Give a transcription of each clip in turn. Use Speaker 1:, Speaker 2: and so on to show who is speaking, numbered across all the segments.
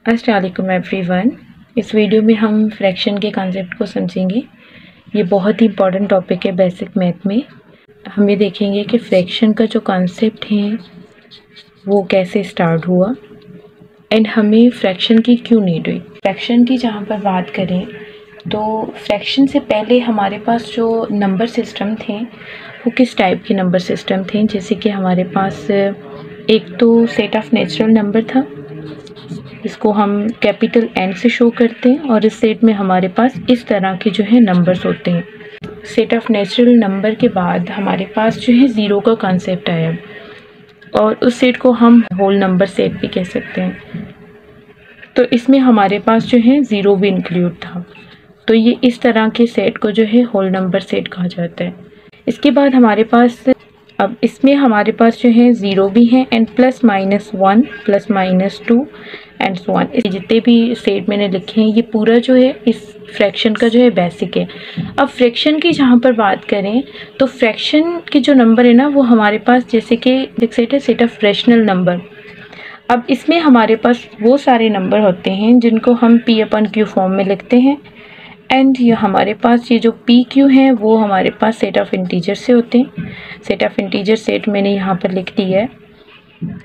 Speaker 1: अस्सलाम वालेकुम एवरीवन। इस वीडियो में हम फ्रैक्शन के कॉन्सेप्ट को समझेंगे। ये बहुत ही इंपॉर्टेंट टॉपिक है बेसिक मैथ में। हम ये देखेंगे कि फ्रैक्शन का जो कॉन्सेप्ट है वो कैसे स्टार्ट हुआ एंड हमें फ्रैक्शन की क्यों नीड हुई। फ्रैक्शन की जहाँ पर बात करें तो फ्रैक्शन से पहले हमारे पास जो नंबर सिस्टम थे वो किस टाइप के नंबर सिस्टम थे, जैसे कि हमारे पास एक तो सेट ऑफ नेचुरल नंबर था, इसको हम कैपिटल एन से शो करते हैं, और इस सेट में हमारे पास इस तरह के जो है नंबर्स होते हैं। सेट ऑफ नेचुरल नंबर के बाद हमारे पास जो है ज़ीरो का कॉन्सेप्ट आया, और उस सेट को हम होल नंबर सेट भी कह सकते हैं। तो इसमें हमारे पास जो है ज़ीरो भी इंक्लूड था, तो ये इस तरह के सेट को जो है होल नंबर सेट कहा जाता है। इसके बाद हमारे पास अब इसमें हमारे पास जो है ज़ीरो भी हैं and plus minus one plus minus two and so on. जितने भी सेट मैंने लिखे हैं ये पूरा जो है इस फ्रैक्शन का जो है बेसिक है। अब फ्रैक्शन की जहाँ पर बात करें तो फ्रैक्शन के जो नंबर है ना वो हमारे पास जैसे कि सेट है सेट ऑफ रैशनल नंबर। अब इसमें हमारे पास वो सारे नंबर होते हैं जिनको हम पी अपन क्यू फॉर्म में लिखते हैं, एंड ये हमारे पास ये जो पी क्यू है वो हमारे पास सेट ऑफ इंटीजर से होते हैं। सेट ऑफ इंटीजर सेट मैंने यहाँ पर लिख दी है,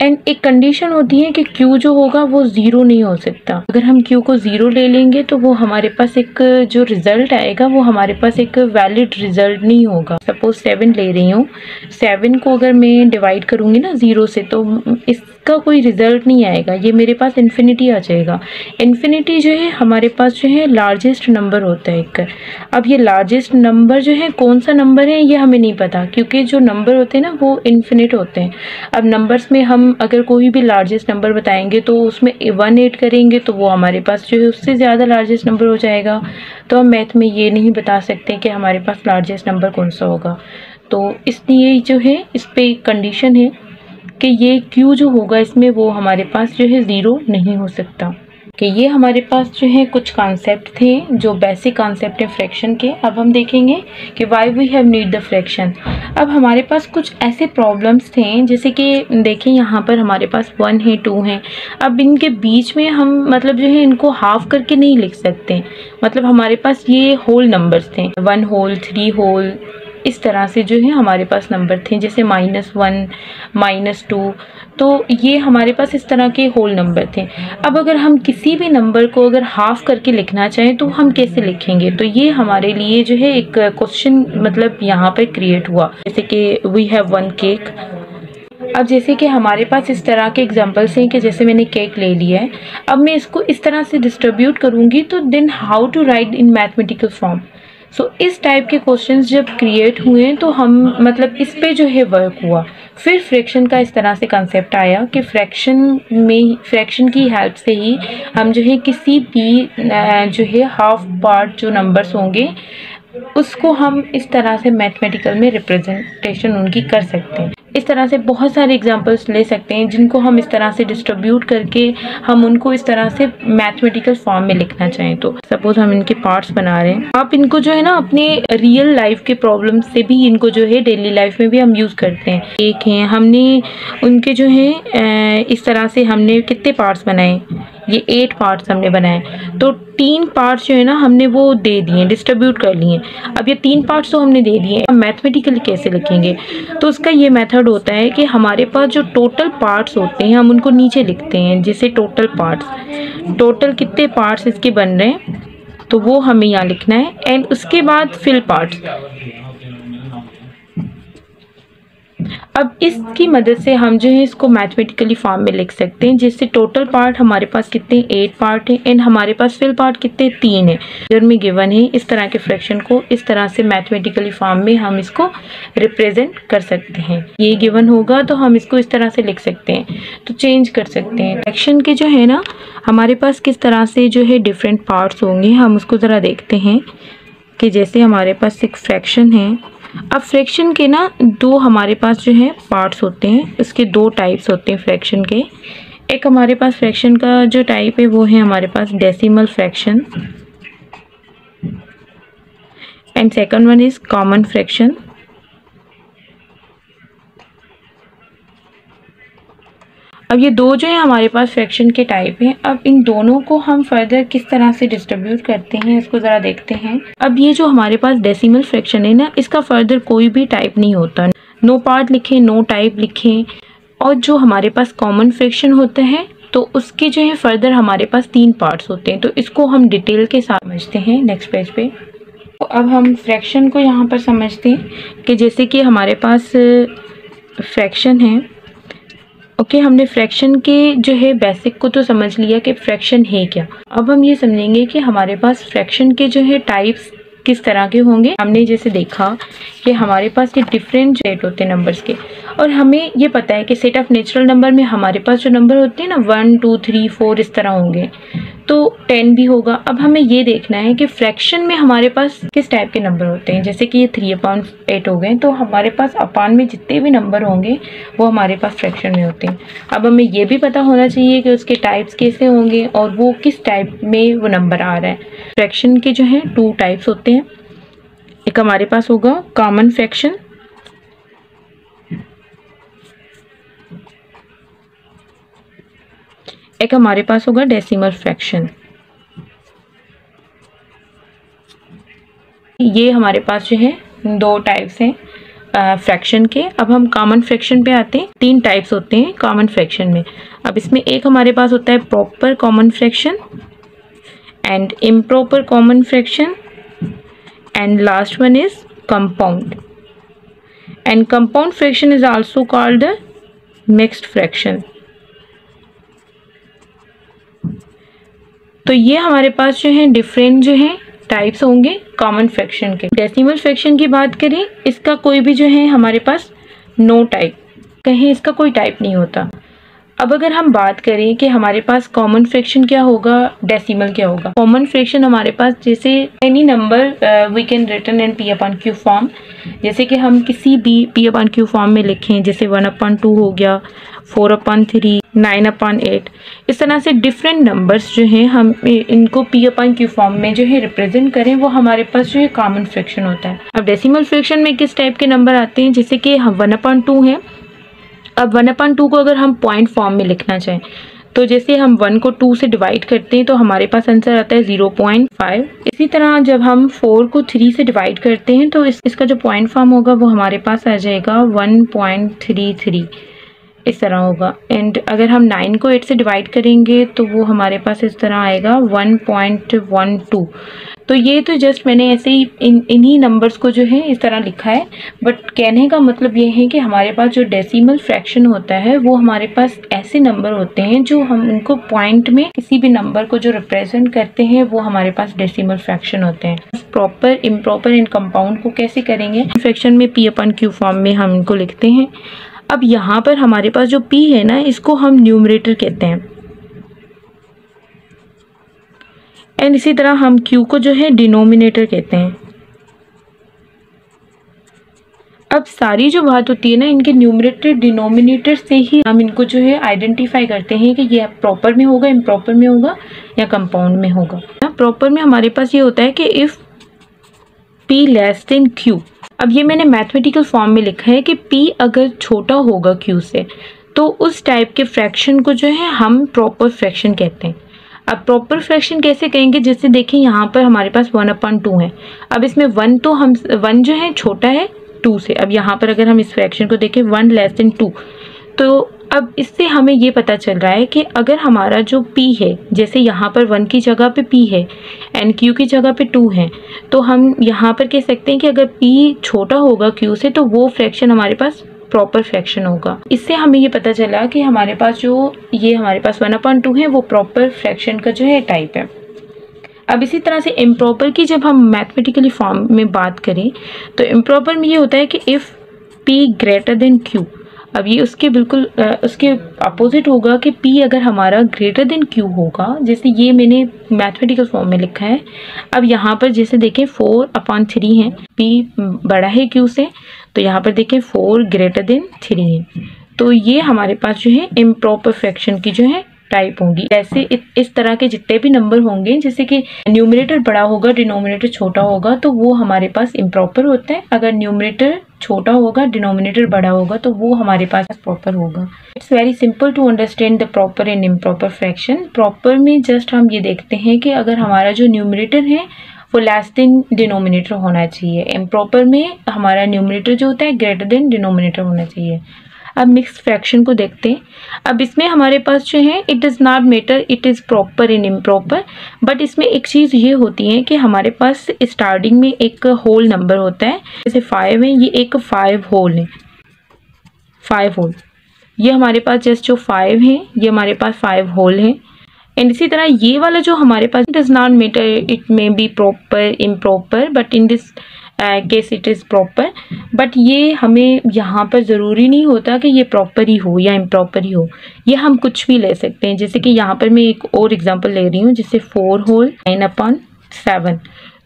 Speaker 1: एंड एक कंडीशन होती है कि क्यू जो होगा वो ज़ीरो नहीं हो सकता। अगर हम क्यू को ज़ीरो ले लेंगे तो वो हमारे पास एक जो रिज़ल्ट आएगा वो हमारे पास एक वैलिड रिज़ल्ट नहीं होगा। सपोज 7 ले रही हूँ, 7 को अगर मैं डिवाइड करूँगी ना ज़ीरो से तो इसका कोई रिज़ल्ट नहीं आएगा, ये मेरे पास इन्फिनिटी आ जाएगा। इन्फिनिटी जो है हमारे पास जो है लार्जेस्ट नंबर होता है एक। अब ये लार्जेस्ट नंबर जो है कौन सा नंबर है ये हमें नहीं पता, क्योंकि जो नंबर होते हैं ना वो इन्फिनिट होते हैं। अब नंबर्स में हम अगर कोई भी लार्जेस्ट नंबर बताएंगे तो उसमें 1 ऐड करेंगे तो वो हमारे पास जो है उससे ज़्यादा लार्जेस्ट नंबर हो जाएगा। तो हम मैथ में ये नहीं बता सकते कि हमारे पास लार्जेस्ट नंबर कौन सा होगा। तो इसलिए जो है इस पे कंडीशन है कि ये क्यू जो होगा इसमें वो हमारे पास जो है ज़ीरो नहीं हो सकता। कि ये हमारे पास जो है कुछ कॉन्सेप्ट थे जो बेसिक कॉन्सेप्ट है फ्रैक्शन के। अब हम देखेंगे कि why we have need the fraction. अब हमारे पास कुछ ऐसे प्रॉब्लम्स थे जैसे कि देखें यहाँ पर हमारे पास 1 है 2 है। अब इनके बीच में हम मतलब जो है इनको हाफ करके नहीं लिख सकते, मतलब हमारे पास ये होल नंबर्स थे, 1 होल 3 होल, इस तरह से जो है हमारे पास नंबर थे, जैसे -1 -2, तो ये हमारे पास इस तरह के होल नंबर थे। अब अगर हम किसी भी नंबर को अगर हाफ करके लिखना चाहें तो हम कैसे लिखेंगे, तो ये हमारे लिए जो है एक क्वेश्चन मतलब यहाँ पर क्रिएट हुआ, जैसे कि वी हैव 1 केक। अब जैसे कि हमारे पास इस तरह के एग्जांपल्स हैं कि जैसे मैंने केक ले लिया है, अब मैं इसको इस तरह से डिस्ट्रीब्यूट करूँगी तो then how to write in mathematical form. So इस टाइप के क्वेश्चंस जब क्रिएट हुए तो हम मतलब इस पे जो है वर्क हुआ। फिर फ्रैक्शन का इस तरह से कंसेप्ट आया कि फ्रैक्शन की हेल्प से ही हम जो है किसी भी जो है हाफ पार्ट जो नंबर्स होंगे उसको हम इस तरह से मैथमेटिकल में रिप्रेजेंटेशन उनकी कर सकते हैं। इस तरह से बहुत सारे एग्जांपल्स ले सकते हैं जिनको हम इस तरह से डिस्ट्रीब्यूट करके हम उनको इस तरह से मैथमेटिकल फॉर्म में लिखना चाहें। तो सपोज हम इनके पार्ट्स बना रहे हैं, आप इनको जो है ना अपने रियल लाइफ के प्रॉब्लम से भी इनको जो है डेली लाइफ में भी हम यूज़ करते हैं। एक है हमने उनके जो है इस तरह से हमने कितने पार्ट्स बनाए, ये 8 पार्ट्स हमने बनाए, तो 3 पार्ट्स जो है ना हमने वो दे दिए, डिस्ट्रीब्यूट कर लिए। अब ये 3 पार्ट्स तो हमने दे दिए, हम मैथमेटिकली कैसे लिखेंगे, तो उसका ये मेथड होता है कि हमारे पास जो टोटल पार्ट्स होते हैं हम उनको नीचे लिखते हैं, जैसे टोटल पार्ट्स, टोटल कितने पार्ट्स इसके बन रहे हैं तो वो हमें यहाँ लिखना है, एंड उसके बाद फिल पार्ट्स। अब इसकी मदद से हम जो है इसको मैथमेटिकली फॉर्म में लिख सकते हैं, जिससे टोटल पार्ट हमारे पास कितने 8 पार्ट हैं एंड हमारे पास फिल पार्ट कितने 3 है जो में गिवन है। इस तरह के फ्रैक्शन को इस तरह से मैथमेटिकली फॉर्म में हम इसको रिप्रेजेंट कर सकते हैं। ये गिवन होगा तो हम इसको इस तरह से लिख सकते हैं, तो चेंज कर सकते हैं। फ्रैक्शन के जो है ना हमारे पास किस तरह से जो है डिफरेंट पार्ट्स होंगे, हम उसको ज़रा देखते हैं कि जैसे हमारे पास एक फ्रैक्शन है। अब फ्रैक्शन के ना 2 हमारे पास जो है पार्ट्स होते हैं, इसके 2 टाइप्स होते हैं फ्रैक्शन के। एक हमारे पास फ्रैक्शन का जो टाइप है वो है हमारे पास decimal fraction, and second one is common fraction. अब ये दो जो है हमारे पास फ्रैक्शन के टाइप हैं। अब इन दोनों को हम फर्दर किस तरह से डिस्ट्रीब्यूट करते हैं इसको ज़रा देखते हैं। अब ये जो हमारे पास डेसिमल फ्रैक्शन है ना, इसका फर्दर कोई भी टाइप नहीं होता। नो पार्ट लिखें, नो टाइप लिखें। और जो हमारे पास कॉमन फ्रैक्शन होता है तो उसके जो है फर्दर हमारे पास 3 पार्ट्स होते हैं। तो इसको हम डिटेल के साथ समझते हैं नेक्स्ट पेज पे। तो अब हम फ्रैक्शन को यहाँ पर समझते हैं कि जैसे कि हमारे पास फ्रैक्शन है। ओके, हमने फ्रैक्शन के जो है बेसिक को तो समझ लिया कि फ्रैक्शन है क्या। अब हम ये समझेंगे कि हमारे पास फ्रैक्शन के जो है टाइप्स किस तरह के होंगे। हमने जैसे देखा कि हमारे पास ये डिफरेंट सेट होते हैं नंबर्स के, और हमें ये पता है कि सेट ऑफ नेचुरल नंबर में हमारे पास जो नंबर होते हैं ना 1 2 3 4 इस तरह होंगे, तो 10 भी होगा। अब हमें ये देखना है कि फ्रैक्शन में हमारे पास किस टाइप के नंबर होते हैं। जैसे कि ये 3/8 हो गए, तो हमारे पास अपान में जितने भी नंबर होंगे वो हमारे पास फ्रैक्शन में होते हैं। अब हमें ये भी पता होना चाहिए कि उसके टाइप्स कैसे होंगे और वो किस टाइप में वो नंबर आ रहा है। फ्रैक्शन के जो है 2 टाइप्स होते हैं। एक हमारे पास होगा कॉमन फ्रैक्शन, एक हमारे पास होगा डेसिमल फ्रैक्शन। ये हमारे पास जो है 2 टाइप्स हैं फ्रैक्शन के। अब हम कॉमन फ्रैक्शन पे आते हैं। 3 टाइप्स होते हैं कॉमन फ्रैक्शन में। अब इसमें एक हमारे पास होता है proper common fraction and improper common fraction and last one is compound, and compound fraction is also called the mixed fraction. तो ये हमारे पास जो है डिफरेंट जो है टाइप्स होंगे कॉमन फ्रैक्शन के। डेसिमल फ्रैक्शन की बात करें, इसका कोई भी जो है हमारे पास नो टाइप, कहीं इसका कोई टाइप नहीं होता। अब अगर हम बात करें कि हमारे पास कॉमन फ्रैक्शन क्या होगा, डेसिमल क्या होगा। कॉमन फ्रैक्शन हमारे पास जैसे any number we can written in P/Q form. जैसे कि हम किसी भी P/Q फॉर्म में लिखें, जैसे 1/2 हो गया, 4/3, 9/8, इस तरह से डिफरेंट नंबर्स जो हैं हम इनको P/Q फॉर्म में जो है रिप्रेजेंट करें, वो हमारे पास जो है कॉमन फ्रैक्शन होता है। अब डेसिमल फ्रैक्शन में किस टाइप के नंबर आते हैं, जैसे कि हम 1/2 है। अब 1/2 को अगर हम पॉइंट फॉर्म में लिखना चाहें, तो जैसे हम 1 को 2 से डिवाइड करते हैं तो हमारे पास आंसर आता है 0.5। इसी तरह जब हम 4 को 3 से डिवाइड करते हैं तो इसका जो पॉइंट फॉर्म होगा वो हमारे पास आ जाएगा 1.33, इस तरह होगा। एंड अगर हम 9 को 8 से डिवाइड करेंगे तो वो हमारे पास इस तरह आएगा 1.12। तो ये तो जस्ट मैंने ऐसे ही इन्हीं नंबर्स को जो है इस तरह लिखा है, बट कहने का मतलब ये है कि हमारे पास जो डेसिमल फ्रैक्शन होता है वो हमारे पास ऐसे नंबर होते हैं जो हम उनको पॉइंट में किसी भी नंबर को जो रिप्रेजेंट करते हैं वो हमारे पास डेसिमल फ्रैक्शन होते हैं। प्रॉपर, इम्प्रॉपर एंड कंपाउंड को कैसे करेंगे, फ्रैक्शन में P/Q फॉर्म में हम इनको लिखते हैं। अब यहाँ पर हमारे पास जो P है ना, इसको हम न्यूमरेटर कहते हैं, एंड इसी तरह हम Q को जो है डिनोमिनेटर कहते हैं। अब सारी जो बात होती है ना, इनके न्यूमरेटर डिनोमिनेटर से ही हम इनको जो है आइडेंटिफाई करते हैं कि ये प्रॉपर में होगा, इम्प्रॉपर में होगा या कंपाउंड में होगा। प्रॉपर में हमारे पास ये होता है कि if P less than Q। अब ये मैंने मैथमेटिकल फॉर्म में लिखा है कि P अगर छोटा होगा Q से तो उस टाइप के फ्रैक्शन को जो है हम प्रॉपर फ्रैक्शन कहते हैं। अब प्रॉपर फ्रैक्शन कैसे कहेंगे, जैसे देखें यहाँ पर हमारे पास 1/2 है। अब इसमें 1 तो हम 1 जो है छोटा है 2 से। अब यहाँ पर अगर हम इस फ्रैक्शन को देखें 1 लेस देन 2, तो अब इससे हमें ये पता चल रहा है कि अगर हमारा जो P है, जैसे यहाँ पर 1 की जगह पे P है एंड Q की जगह पे 2 है, तो हम यहाँ पर कह सकते हैं कि अगर P छोटा होगा Q से तो वो फ्रैक्शन हमारे पास प्रॉपर फ्रैक्शन होगा। इससे हमें ये पता चला कि हमारे पास जो ये हमारे पास 1/2 है वो प्रॉपर फ्रैक्शन का जो है टाइप है। अब इसी तरह से इम्प्रॉपर की जब हम मैथमेटिकली फॉर्म में बात करें तो इम्प्रॉपर में ये होता है कि if P greater than Q। अब ये उसके बिल्कुल उसके अपोजिट होगा कि P अगर हमारा ग्रेटर देन Q होगा, जैसे ये मैंने मैथमेटिकल फॉर्म में लिखा है। अब यहाँ पर जैसे देखें 4/3 है, P बड़ा है Q से, तो यहाँ पर देखें 4 ग्रेटर देन 3 है। तो ये हमारे पास जो है इम्प्रॉपर फ्रैक्शन की जो है टाइप होंगी। जैसे इस तरह के जितने भी नंबर होंगे, जैसे कि न्यूमरेटर बड़ा होगा डिनोमिनेटर छोटा होगा, तो वो हमारे पास इम्प्रॉपर होता है। अगर न्यूमरेटर छोटा होगा डिनोमिनेटर बड़ा होगा तो वो हमारे पास प्रॉपर होगा। It's very simple to understand the proper and improper fraction. Proper में जस्ट हम ये देखते हैं कि अगर हमारा जो न्यूमरेटर है वो लेस देन डिनोमिनेटर होना चाहिए। इम्प्रॉपर में हमारा न्यूमरेटर जो होता है ग्रेटर देन डिनोमिनेटर होना चाहिए। अब मिक्स फ्रैक्शन को देखते हैं। अब इसमें हमारे पास जो है it does not matter it is proper and improper, but इसमें एक चीज़ ये होती है कि हमारे पास स्टार्टिंग में एक होल नंबर होता है। जैसे 5 है, ये एक 5 होल है, 5 होल। ये हमारे पास जस्ट जो 5 है ये हमारे पास 5 होल है। एंड इसी तरह ये वाला जो हमारे पास does not matter it may be proper improper, but in this case it is proper. But ये हमें यहाँ पर ज़रूरी नहीं होता कि ये प्रॉपर ही हो या इम्प्रॉपर ही हो, ये हम कुछ भी ले सकते हैं। जैसे कि यहाँ पर मैं एक और एग्जांपल ले रही हूँ, जैसे 4 होल 9/7।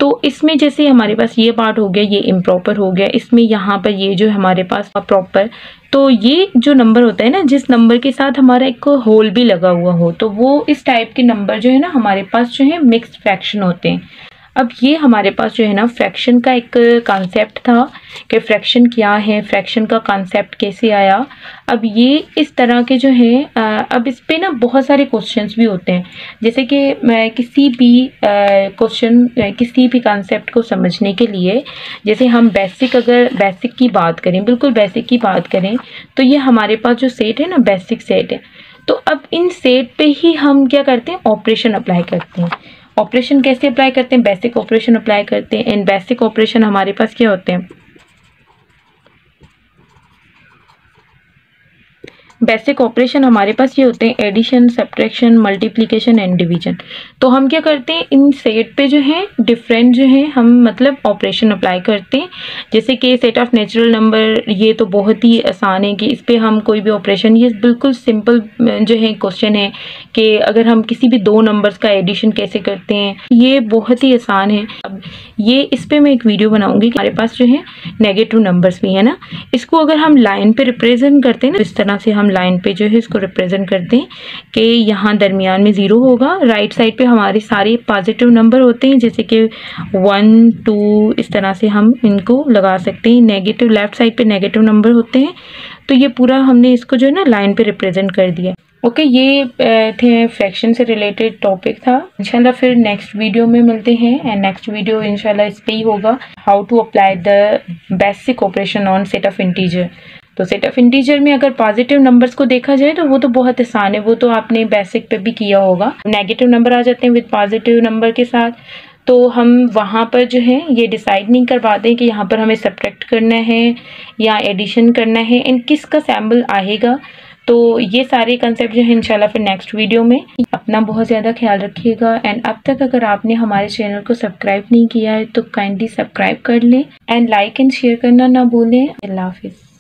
Speaker 1: तो इसमें जैसे हमारे पास ये पार्ट हो गया, ये इम्प्रॉपर हो गया। इसमें यहाँ पर ये जो हमारे पास प्रॉपर, तो ये जो नंबर होता है ना, जिस नंबर के साथ हमारा एक होल भी लगा हुआ हो, तो वो इस टाइप के नंबर जो है ना हमारे पास जो है मिक्स्ड फ्रैक्शन होते हैं। अब ये हमारे पास जो है ना फ्रैक्शन का एक कॉन्सेप्ट था कि फ्रैक्शन क्या है, फ्रैक्शन का कॉन्सेप्ट कैसे आया। अब ये इस तरह के जो है अब इस पे ना बहुत सारे क्वेश्चंस भी होते हैं। जैसे कि किसी भी क्वेश्चन किसी भी कॉन्सेप्ट को समझने के लिए, जैसे हम अगर बेसिक की बात करें, बिल्कुल बेसिक की बात करें, तो ये हमारे पास जो सेट है ना बेसिक सेट है। तो अब इन सेट पे ही हम क्या करते हैं, ऑपरेशन अप्लाई करते हैं। ऑपरेशन कैसे अप्लाई करते हैं, बेसिक ऑपरेशन अप्लाई करते हैं। एंड बेसिक ऑपरेशन हमारे पास क्या होते हैं, बेसिक ऑपरेशन हमारे पास ये होते हैं addition, subtraction, multiplication and division. तो हम क्या करते हैं, इन सेट पे जो है डिफरेंट जो है हम मतलब ऑपरेशन अप्लाई करते हैं। जैसे कि सेट ऑफ नेचुरल नंबर, ये तो बहुत ही आसान है कि इस पे हम कोई भी ऑपरेशन, ये बिल्कुल सिंपल जो है क्वेश्चन है कि अगर हम किसी भी 2 नंबर्स का एडिशन कैसे करते हैं, ये बहुत ही आसान है। अब ये इस पे मैं एक वीडियो बनाऊंगी। हमारे पास जो है नेगेटिव नंबर्स भी है ना, इसको अगर हम लाइन पे रिप्रेजेंट करते हैं ना, इस तरह से हम लाइन पे जो है इसको रिप्रेजेंट करते हैं कि यहाँ दरमियान में 0 होगा, राइट साइड पे हमारे सारे पॉजिटिव नंबर होते हैं, जैसे कि 1 2 इस तरह से हम इनको लगा सकते हैं। नेगेटिव लेफ्ट साइड पे नेगेटिव नंबर होते हैं। तो ये पूरा हमने इसको जो है ना लाइन पे रिप्रेजेंट कर दिया। ओके, ये थे फ्रैक्शन से रिलेटेड टॉपिक था। इंशाल्लाह फिर नेक्स्ट वीडियो में मिलते हैं। एंड नेक्स्ट वीडियो इंशाल्लाह इस पे ही होगा, how to apply the basic operation on set of integer. तो सेट ऑफ इंटीजर में अगर पॉजिटिव नंबर्स को देखा जाए तो वो तो बहुत आसान है, वो तो आपने बेसिक पे भी किया होगा। नेगेटिव नंबर आ जाते हैं विद पॉजिटिव नंबर के साथ, तो हम वहाँ पर जो है ये डिसाइड नहीं कर पाते हैं कि यहाँ पर हमें सब्ट्रैक्ट करना है या एडिशन करना है एंड किसका सैम्पल आएगा। तो ये सारे कंसेप्ट जो है इंशाल्लाह फिर नेक्स्ट वीडियो में। अपना बहुत ज़्यादा ख्याल रखिएगा। एंड अब तक अगर आपने हमारे चैनल को सब्सक्राइब नहीं किया है तो काइंडली सब्सक्राइब कर लें एंड लाइक एंड शेयर करना ना भूलें। अल्लाह हाफिज़।